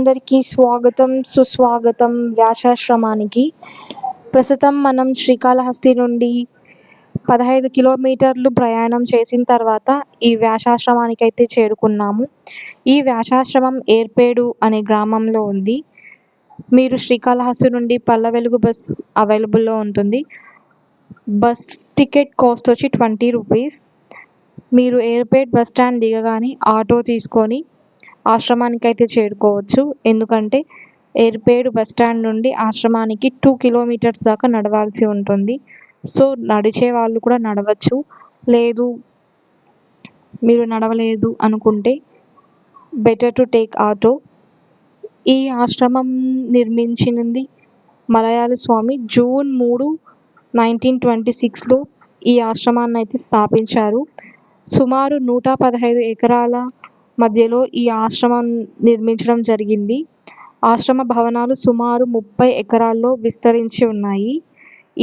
అందరికీ స్వాగతం, సుస్వాగతం వ్యాసాశ్రమానికి. ప్రస్తుతం మనం శ్రీకాళహస్తి నుండి 15 కిలోమీటర్లు ప్రయాణం చేసిన తర్వాత ఈ వ్యాసాశ్రమానికైతే చేరుకున్నాము. ఈ వ్యాసాశ్రమం ఏర్పేడు అనే గ్రామంలో ఉంది. మీరు శ్రీకాళహస్తి నుండి పల్లెవెలుగు బస్ అవైలబుల్లో ఉంటుంది. బస్ టికెట్ కాస్ట్ వచ్చి 20 రూపీస్. మీరు ఏర్పేడ్ బస్ స్టాండ్ దిగగానే ఆటో తీసుకొని ఆశ్రమానికి అయితే చేరుకోవచ్చు. ఎందుకంటే ఏర్పేడు బస్ స్టాండ్ నుండి ఆశ్రమానికి 2 కిలోమీటర్స్ దాకా నడవాల్సి ఉంటుంది. సో నడిచే వాళ్ళు కూడా నడవచ్చు, లేదు మీరు నడవలేదు అనుకుంటే బెటర్ టు టేక్ ఆటో. ఈ ఆశ్రమం నిర్మించింది మలయాళ స్వామి జూన్ 3, 1926లో ఈ ఆశ్రమాన్ని అయితే స్థాపించారు. సుమారు 115 ఎకరాల మధ్యలో ఈ ఆశ్రమం నిర్మించడం జరిగింది. ఆశ్రమ భవనాలు సుమారు 30 ఎకరాల్లో విస్తరించి ఉన్నాయి.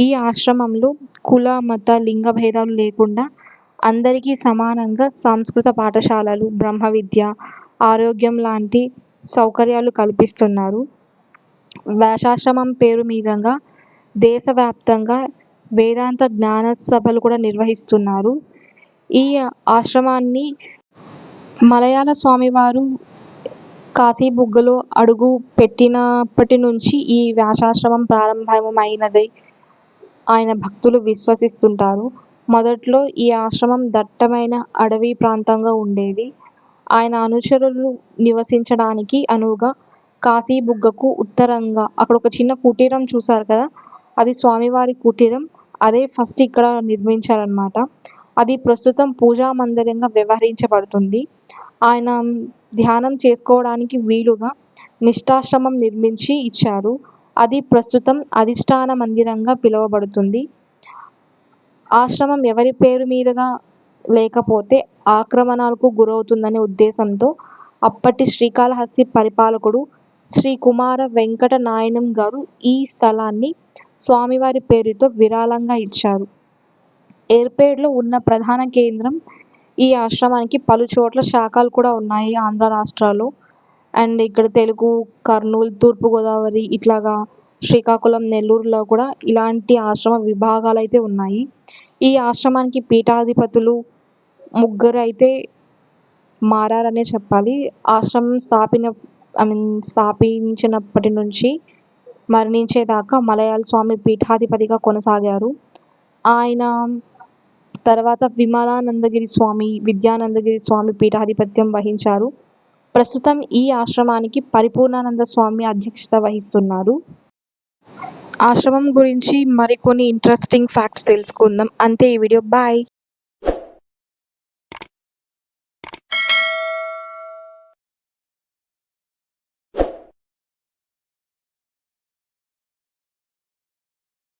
ఈ ఆశ్రమంలో కుల, మత, లింగ భేదాలు లేకుండా అందరికీ సమానంగా సంస్కృత పాఠశాలలు, బ్రహ్మ విద్య, ఆరోగ్యం లాంటి సౌకర్యాలు కల్పిస్తున్నారు. వ్యాసాశ్రమం పేరు మీదుగా దేశవ్యాప్తంగా వేదాంత జ్ఞాన సభలు కూడా నిర్వహిస్తున్నారు. ఈ ఆశ్రమాన్ని మలయాళ స్వామివారు కాశీబుగ్గలో అడుగు పెట్టినప్పటి నుంచి ఈ వ్యాసాశ్రమం ప్రారంభమైనది ఆయన భక్తులు విశ్వసిస్తుంటారు. మొదట్లో ఈ ఆశ్రమం దట్టమైన అడవి ప్రాంతంగా ఉండేది. ఆయన అనుచరులు నివసించడానికి అనువుగా కాశీబుగ్గకు ఉత్తరంగా అక్కడ ఒక చిన్న కుటీరం చూశారు కదా, అది స్వామివారి కుటీరం. అదే ఫస్ట్ ఇక్కడ నిర్మించారనమాట. అది ప్రస్తుతం పూజా మందిరంగా వ్యవహరించబడుతుంది. ఆయన ధ్యానం చేసుకోవడానికి వీలుగా నిష్ఠాశ్రమం నిర్మించి ఇచ్చారు. అది ప్రస్తుతం అధిష్టాన మందిరంగా పిలువబడుతుంది. ఆశ్రమం ఎవరి పేరు మీదుగా లేకపోతే ఆక్రమణలకు గురవుతుందనే ఉద్దేశంతో అప్పటి శ్రీకాళహస్తి పరిపాలకుడు శ్రీ కుమార వెంకట నాయనం గారు ఈ స్థలాన్ని స్వామివారి పేరుతో విరాళంగా ఇచ్చారు. ఏర్పేడ్లో ఉన్న ప్రధాన కేంద్రం ఈ ఆశ్రమానికి పలు చోట్ల శాఖలు కూడా ఉన్నాయి ఆంధ్ర రాష్ట్రాల్లో. అండ్ ఇక్కడ తెలుగు, కర్నూలు, తూర్పుగోదావరి, ఇట్లాగా శ్రీకాకుళం, నెల్లూరులో కూడా ఇలాంటి ఆశ్రమ విభాగాలు అయితే ఉన్నాయి. ఈ ఆశ్రమానికి పీఠాధిపతులు 3 అయితే మారారనే చెప్పాలి. ఆశ్రమం స్థాపించినప్పటి నుంచి మరణించేదాకా మలయాళ స్వామి పీఠాధిపతిగా కొనసాగారు. ఆయన తర్వాత విమలానందగిరి స్వామి, విద్యానందగిరి స్వామి పీఠాధిపత్యం వహించారు. ప్రస్తుతం ఈ ఆశ్రమానికి పరిపూర్ణానంద స్వామి అధ్యక్షత వహిస్తున్నారు. ఆశ్రమం గురించి మరికొన్ని ఇంట్రెస్టింగ్ ఫ్యాక్ట్స్ తెలుసుకుందాం. అంతే ఈ వీడియో. బాయ్.